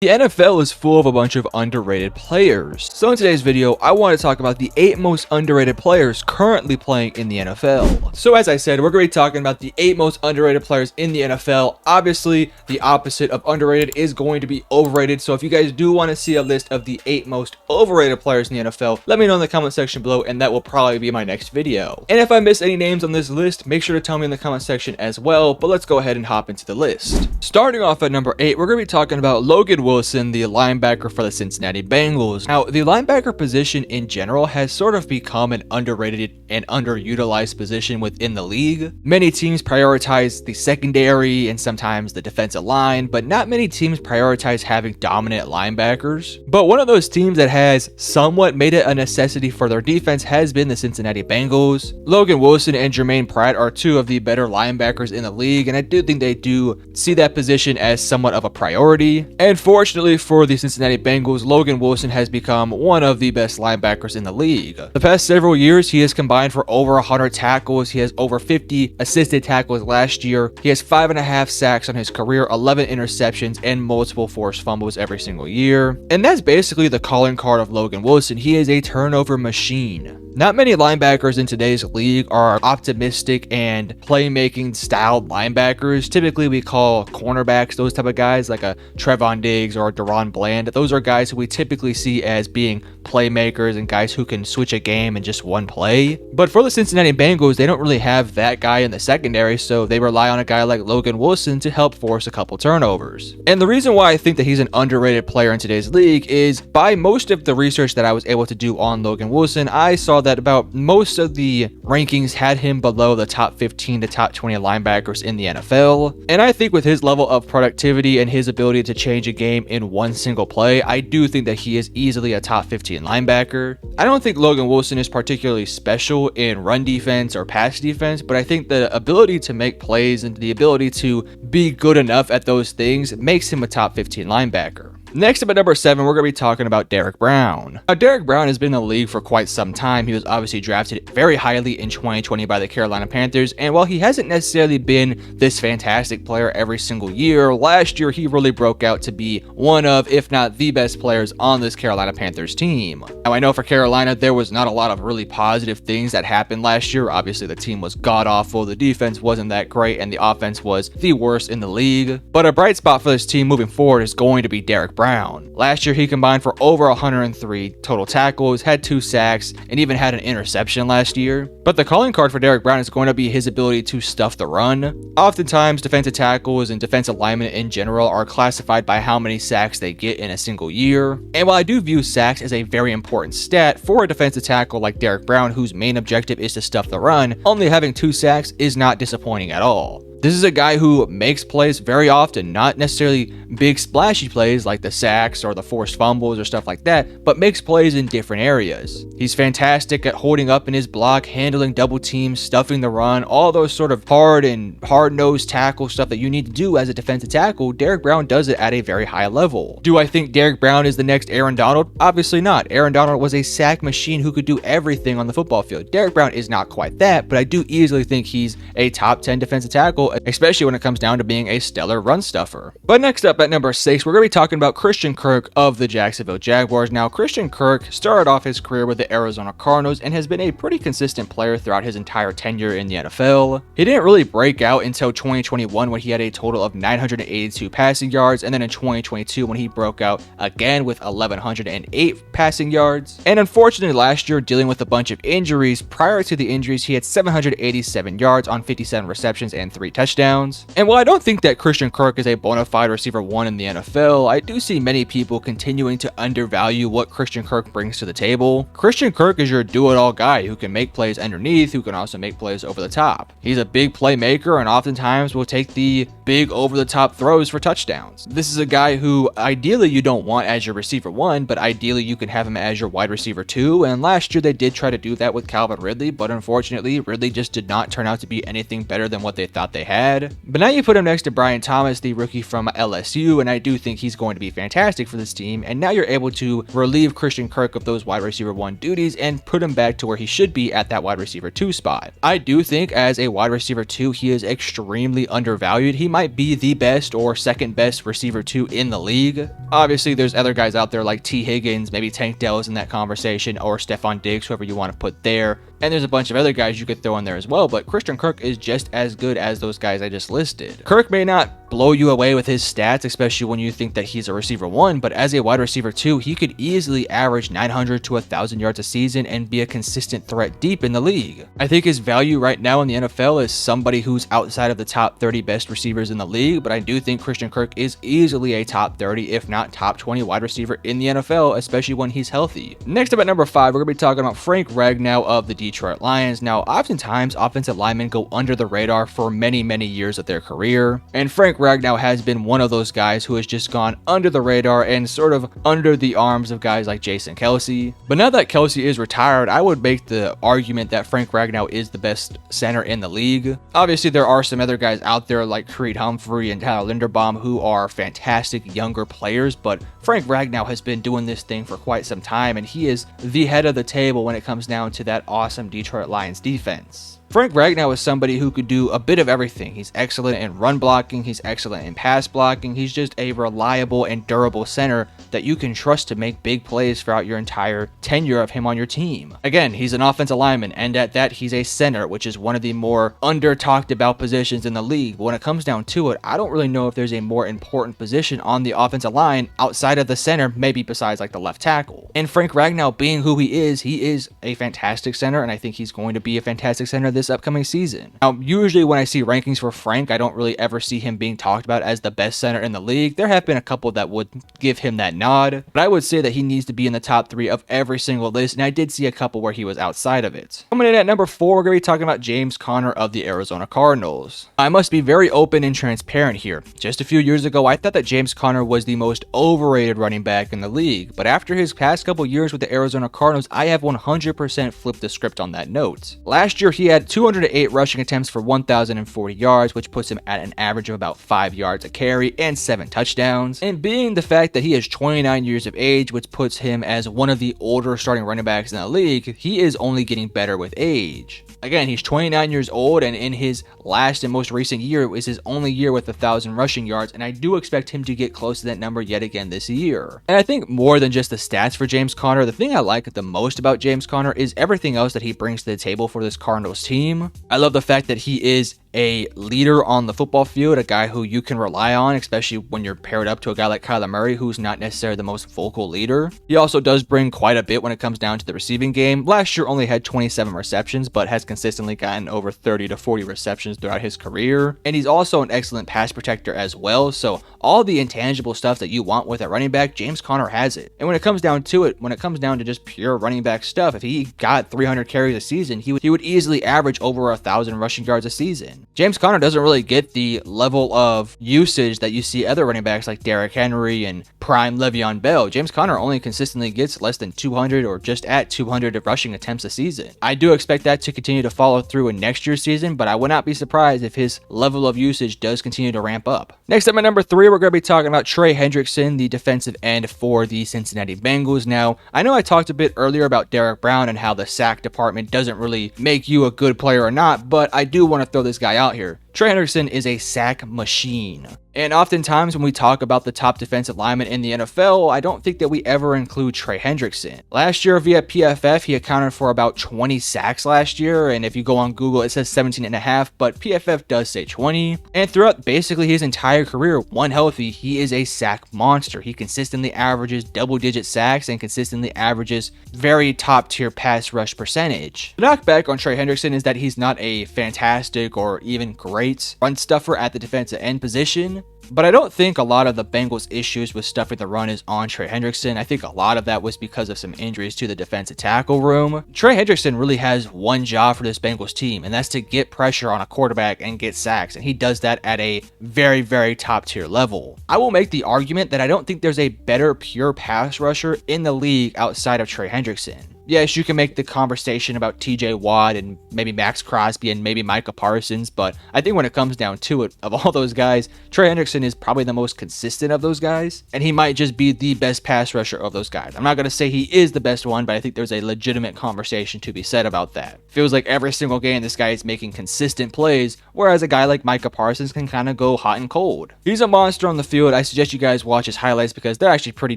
The NFL is full of a bunch of underrated players. So in today's video, I want to talk about the 8 most underrated players currently playing in the NFL. So as I said, we're going to be talking about the 8 most underrated players in the NFL. Obviously, the opposite of underrated is going to be overrated. So if you guys do want to see a list of the 8 most overrated players in the NFL, let me know in the comment section below, and that will probably be my next video. And if I miss any names on this list, make sure to tell me in the comment section as well. But let's go ahead and hop into the list. Starting off at number 8, we're going to be talking about Logan Wilson, the linebacker for the Cincinnati Bengals. Now, the linebacker position in general has sort of become an underrated and underutilized position within the league. Many teams prioritize the secondary and sometimes the defensive line, but not many teams prioritize having dominant linebackers. But one of those teams that has somewhat made it a necessity for their defense has been the Cincinnati Bengals. Logan Wilson and Jermaine Pratt are 2 of the better linebackers in the league, and I do think they do see that position as somewhat of a priority. And fortunately for the Cincinnati Bengals, Logan Wilson has become one of the best linebackers in the league. The past several years, he has combined for over 100 tackles. He has over 50 assisted tackles last year. He has 5.5 sacks on his career, 11 interceptions, and multiple forced fumbles every single year. And that's basically the calling card of Logan Wilson. He is a turnover machine. Not many linebackers in today's league are optimistic and playmaking styled linebackers. Typically, we call cornerbacks those type of guys, like a Trevon Diggs or a Deron Bland. Those are guys who we typically see as being playmakers and guys who can switch a game in just one play. But for the Cincinnati Bengals, they don't really have that guy in the secondary, so they rely on a guy like Logan Wilson to help force a couple turnovers. And the reason why I think that he's an underrated player in today's league is by most of the research that I was able to do on Logan Wilson, I saw that about most of the rankings had him below the top 15 to top 20 linebackers in the NFL. And I think with his level of productivity and his ability to change a game in one single play, I do think that he is easily a top 15 linebacker. I don't think Logan Wilson is particularly special in run defense or pass defense, but I think the ability to make plays and the ability to be good enough at those things makes him a top 15 linebacker. Next up at number 7, we're going to be talking about Derrick Brown. Now, Derrick Brown has been in the league for quite some time. He was obviously drafted very highly in 2020 by the Carolina Panthers, and while he hasn't necessarily been this fantastic player every single year, last year he really broke out to be one of, if not the best players on this Carolina Panthers team. Now, I know for Carolina, there was not a lot of really positive things that happened last year. Obviously, the team was god-awful, the defense wasn't that great, and the offense was the worst in the league. But a bright spot for this team moving forward is going to be Derrick Brown. Last year, he combined for over 103 total tackles, had 2 sacks, and even had an interception last year. But the calling card for Derrick Brown is going to be his ability to stuff the run. Oftentimes, defensive tackles and defensive linemen in general are classified by how many sacks they get in a single year. And while I do view sacks as a very important stat for a defensive tackle like Derrick Brown, whose main objective is to stuff the run, only having 2 sacks is not disappointing at all. This is a guy who makes plays very often, not necessarily big splashy plays like the sacks or the forced fumbles or stuff like that, but makes plays in different areas. He's fantastic at holding up in his block, handling double teams, stuffing the run, all those sort of hard-nosed tackle stuff that you need to do as a defensive tackle. Derrick Brown does it at a very high level. Do I think Derrick Brown is the next Aaron Donald? Obviously not. Aaron Donald was a sack machine who could do everything on the football field. Derrick Brown is not quite that, but I do easily think he's a top 10 defensive tackle, especially when it comes down to being a stellar run stuffer. But next up at number 6, we're going to be talking about Christian Kirk of the Jacksonville Jaguars. Now, Christian Kirk started off his career with the Arizona Cardinals and has been a pretty consistent player throughout his entire tenure in the NFL. He didn't really break out until 2021 when he had a total of 982 passing yards, and then in 2022 when he broke out again with 1,108 passing yards. And unfortunately last year, dealing with a bunch of injuries, prior to the injuries, he had 787 yards on 57 receptions and 3 touchdowns. And while I don't think that Christian Kirk is a bona fide receiver 1 in the NFL, I do see many people continuing to undervalue what Christian Kirk brings to the table. Christian Kirk is your do-it-all guy who can make plays underneath, who can also make plays over the top. He's a big playmaker and oftentimes will take the big over-the-top throws for touchdowns. This is a guy who ideally you don't want as your receiver 1, but ideally you can have him as your wide receiver 2, and last year they did try to do that with Calvin Ridley, but unfortunately Ridley just did not turn out to be anything better than what they thought they had. But now you put him next to Brian Thomas, the rookie from LSU, and I do think he's going to be fantastic for this team. And now you're able to relieve Christian Kirk of those wide receiver 1 duties and put him back to where he should be at that wide receiver 2 spot. I do think as a wide receiver 2, he is extremely undervalued. He might be the best or second best receiver 2 in the league. Obviously, there's other guys out there like T. Higgins, maybe Tank Dell's in that conversation, or Stephon Diggs, whoever you want to put there. And there's a bunch of other guys you could throw in there as well, but Christian Kirk is just as good as those guys I just listed. Kirk may not blow you away with his stats, especially when you think that he's a receiver 1, but as a wide receiver 2, he could easily average 900 to 1,000 yards a season and be a consistent threat deep in the league. I think his value right now in the NFL is somebody who's outside of the top 30 best receivers in the league, but I do think Christian Kirk is easily a top 30, if not top 20 wide receiver in the NFL, especially when he's healthy. Next up at number 5, we're going to be talking about Frank Ragnow of the Detroit Lions. Now, oftentimes, offensive linemen go under the radar for many, many years of their career, and Frank Ragnow has been one of those guys who has just gone under the radar and sort of under the arms of guys like Jason Kelce. But now that Kelce is retired, I would make the argument that Frank Ragnow is the best center in the league. Obviously, there are some other guys out there like Creed Humphrey and Tyler Linderbaum who are fantastic younger players, but Frank Ragnow has been doing this thing for quite some time, and he is the head of the table when it comes down to that awesome Detroit Lions defense. Frank Ragnow is somebody who could do a bit of everything. He's excellent in run blocking, he's excellent in pass blocking, he's just a reliable and durable center that you can trust to make big plays throughout your entire tenure of him on your team. Again, he's an offensive lineman, and at that, he's a center, which is one of the more under-talked about positions in the league. But when it comes down to it, I don't really know if there's a more important position on the offensive line outside of the center, maybe besides like the left tackle. And Frank Ragnow, being who he is a fantastic center, and I think he's going to be a fantastic center this upcoming season. Now, usually when I see rankings for Frank, I don't really ever see him being talked about as the best center in the league. There have been a couple that would give him that nod, but I would say that he needs to be in the top 3 of every single list, and I did see a couple where he was outside of it. Coming in at number 4, we're going to be talking about James Conner of the Arizona Cardinals. I must be very open and transparent here. Just a few years ago, I thought that James Conner was the most overrated running back in the league, but after his past couple years with the Arizona Cardinals, I have 100% flipped the script on that note. Last year, he had 208 rushing attempts for 1,040 yards, which puts him at an average of about 5 yards a carry and 7 touchdowns. And being the fact that he is 29 years of age, which puts him as one of the older starting running backs in the league, he is only getting better with age. Again, he's 29 years old, and in his last and most recent year, it was his only year with 1,000 rushing yards, and I do expect him to get close to that number yet again this year. And I think more than just the stats for James Conner, the thing I like the most about James Conner is everything else that he brings to the table for this Cardinals team. I love the fact that he is a leader on the football field, a guy who you can rely on, especially when you're paired up to a guy like Kyler Murray, who's not necessarily the most vocal leader. He also does bring quite a bit when it comes down to the receiving game. Last year only had 27 receptions, but has consistently gotten over 30 to 40 receptions throughout his career. And he's also an excellent pass protector as well, so all the intangible stuff that you want with a running back, James Conner has it. And when it comes down to it, when it comes down to just pure running back stuff, if he got 300 carries a season, he would easily average over 1,000 rushing yards a season. James Conner doesn't really get the level of usage that you see other running backs like Derrick Henry and prime Le'Veon Bell. James Conner only consistently gets less than 200 or just at 200 rushing attempts a season. I do expect that to continue to follow through in next year's season, but I would not be surprised if his level of usage does continue to ramp up. Next up at number 3, we're going to be talking about Trey Hendrickson, the defensive end for the Cincinnati Bengals. Now, I know I talked a bit earlier about Derrick Brown and how the sack department doesn't really make you a good player or not, but I do want to throw this guy out here. Trey Hendrickson is a sack machine. And oftentimes when we talk about the top defensive linemen in the NFL, I don't think that we ever include Trey Hendrickson. Last year via PFF, he accounted for about 20 sacks last year, and if you go on Google, it says 17.5, but PFF does say 20. And throughout basically his entire career, when healthy, he is a sack monster. He consistently averages double-digit sacks and consistently averages very top-tier pass rush percentage. The knockback on Trey Hendrickson is that he's not a fantastic or even great run stuffer at the defensive end position. But I don't think a lot of the Bengals' issues with stuffing the run is on Trey Hendrickson. I think a lot of that was because of some injuries to the defensive tackle room. Trey Hendrickson really has one job for this Bengals team, and that's to get pressure on a quarterback and get sacks, and he does that at a very, very top tier level. I will make the argument that I don't think there's a better pure pass rusher in the league outside of Trey Hendrickson. Yes, you can make the conversation about TJ Watt and maybe Max Crosby and maybe Micah Parsons, but I think when it comes down to it, of all those guys, Trey Hendrickson is probably the most consistent of those guys, and he might just be the best pass rusher of those guys. I'm not going to say he is the best one, but I think there's a legitimate conversation to be said about that. Feels like every single game this guy is making consistent plays, whereas a guy like Micah Parsons can kind of go hot and cold. He's a monster on the field. I suggest you guys watch his highlights because they're actually pretty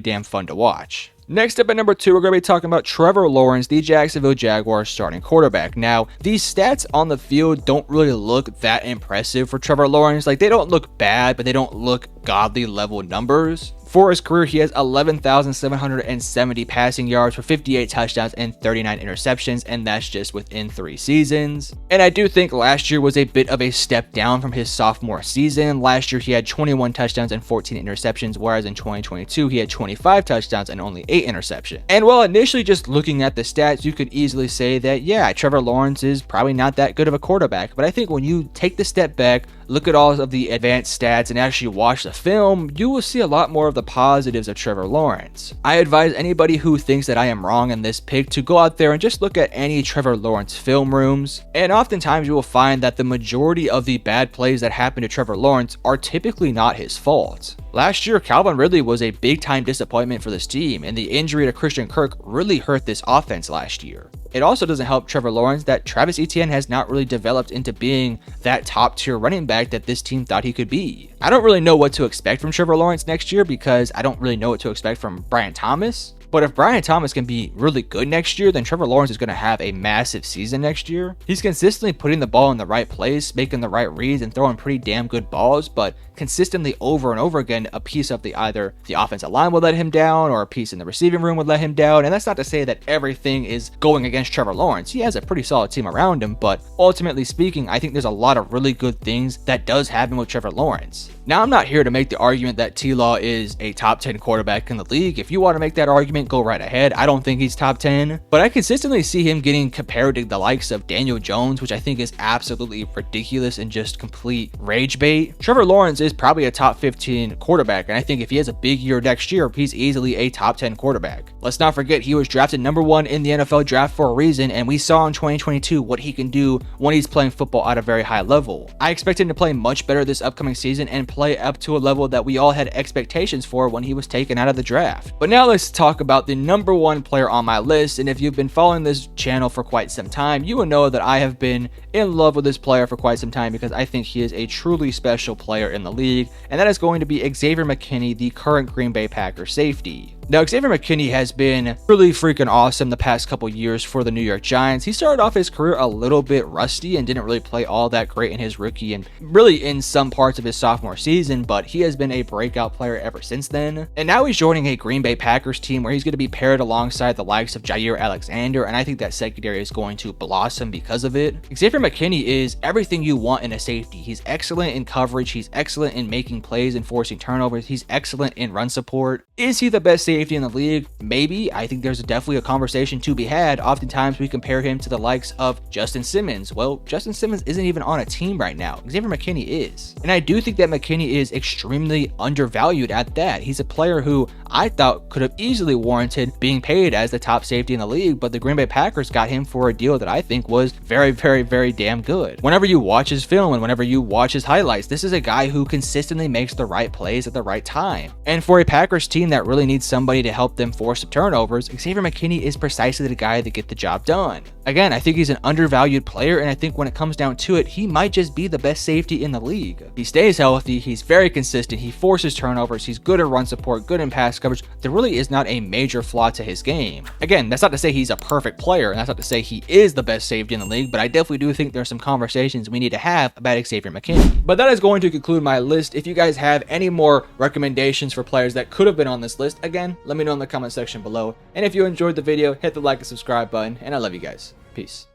damn fun to watch. Next up at number 2, we're going to be talking about Trevor Lawrence, the Jacksonville Jaguars starting quarterback. Now, these stats on the field don't really look that impressive for Trevor Lawrence. Like, they don't look bad, but they don't look godly level numbers. For his career, he has 11,770 passing yards for 58 touchdowns and 39 interceptions, and that's just within 3 seasons. And I do think last year was a bit of a step down from his sophomore season. Last year, he had 21 touchdowns and 14 interceptions, whereas in 2022, he had 25 touchdowns and only 8 interceptions. And while initially just looking at the stats, you could easily say that, yeah, Trevor Lawrence is probably not that good of a quarterback. But I think when you take the step back, look at all of the advanced stats and actually watch the film, you will see a lot more of the positives of Trevor Lawrence. I advise anybody who thinks that I am wrong in this pick to go out there and just look at any Trevor Lawrence film rooms, and oftentimes you will find that the majority of the bad plays that happen to Trevor Lawrence are typically not his fault. Last year, Calvin Ridley was a big-time disappointment for this team, and the injury to Christian Kirk really hurt this offense last year. It also doesn't help Trevor Lawrence that Travis Etienne has not really developed into being that top-tier running back that this team thought he could be. I don't really know what to expect from Trevor Lawrence next year because I don't really know what to expect from Brian Thomas. But if Brian Thomas can be really good next year, then Trevor Lawrence is going to have a massive season next year. He's consistently putting the ball in the right place, making the right reads, and throwing pretty damn good balls, but consistently over and over again, a piece of either the offensive line would let him down or a piece in the receiving room would let him down. And that's not to say that everything is going against Trevor Lawrence. He has a pretty solid team around him, but ultimately speaking, I think there's a lot of really good things that does happen with Trevor Lawrence. Now, I'm not here to make the argument that T-Law is a top 10 quarterback in the league. If you want to make that argument, go right ahead. I don't think he's top 10, but I consistently see him getting compared to the likes of Daniel Jones, which I think is absolutely ridiculous and just complete rage bait. Trevor Lawrence is probably a top 15 quarterback, and I think if he has a big year next year, he's easily a top 10 quarterback. Let's not forget he was drafted number 1 in the NFL draft for a reason, and we saw in 2022 what he can do when he's playing football at a very high level. I expect him to play much better this upcoming season and play up to a level that we all had expectations for when he was taken out of the draft. But now let's talk about the number 1 player on my list, and if you've been following this channel for quite some time, you will know that I have been in love with this player for quite some time because I think he is a truly special player in the league, and that is going to be Xavier McKinney, the current Green Bay Packers safety. Now, Xavier McKinney has been really freaking awesome the past couple years for the New York Giants. He started off his career a little bit rusty and didn't really play all that great in his rookie and really in some parts of his sophomore season, but he has been a breakout player ever since then. And now he's joining a Green Bay Packers team where he's going to be paired alongside the likes of Jair Alexander, and I think that secondary is going to blossom because of it. Xavier McKinney is everything you want in a safety. He's excellent in coverage. He's excellent in making plays and forcing turnovers. He's excellent in run support. Is he the best safety in the league? Maybe. I think there's definitely a conversation to be had. Oftentimes we compare him to the likes of Justin Simmons. Well, Justin Simmons isn't even on a team right now. Xavier McKinney is. And I do think that McKinney is extremely undervalued at that. He's a player who I thought could have easily warranted being paid as the top safety in the league, but the Green Bay Packers got him for a deal that I think was very, very, very damn good. Whenever you watch his film and whenever you watch his highlights, this is a guy who consistently makes the right plays at the right time. And for a Packers team that really needs somebody to help them force some turnovers, Xavier McKinney is precisely the guy to get the job done. Again, I think he's an undervalued player, and I think when it comes down to it, he might just be the best safety in the league. He stays healthy, he's very consistent, he forces turnovers, he's good at run support, good in pass coverage. There really is not a major flaw to his game. Again, that's not to say he's a perfect player, and that's not to say he is the best safety in the league, but I definitely do think there's some conversations we need to have about Xavier McKinney. But that is going to conclude my list. If you guys have any more recommendations for players that could have been on this list, again, let me know in the comment section below. And if you enjoyed the video, hit the like and subscribe button, and I love you guys. Peace.